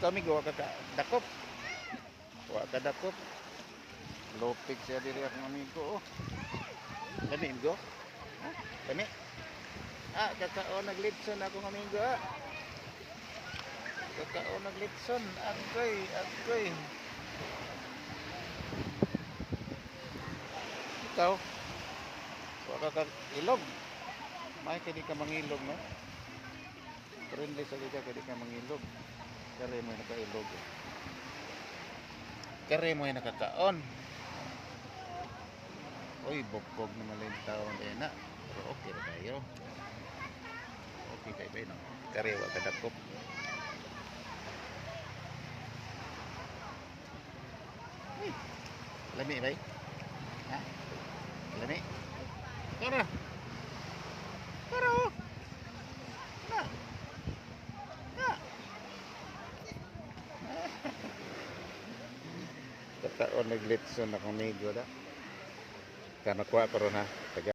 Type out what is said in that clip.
kami gawa ka dakop. Wa ka dakop. Lopik siya diri akong amigo. Oh. Lami go. Ha? Lami. Kakaon naglitson akong amigo. Kakaon naglitson. Agoy. Ikaw. Wa ka ilog. May kadi ka mangilog, no? Friendly sa ka kadi ka mangilog. Kare mo nakailog. Kare mo nakakaon. Uy, bokbog na malin taon din na. Pero okay na tayo. Okay kayo ba no? Kare wa kadakop. Uy, lami ba? Ha? Lami? Tara! Tara oh! Na! Na! Kataon naglitson akong migo da. Karena kuha ko ron ha.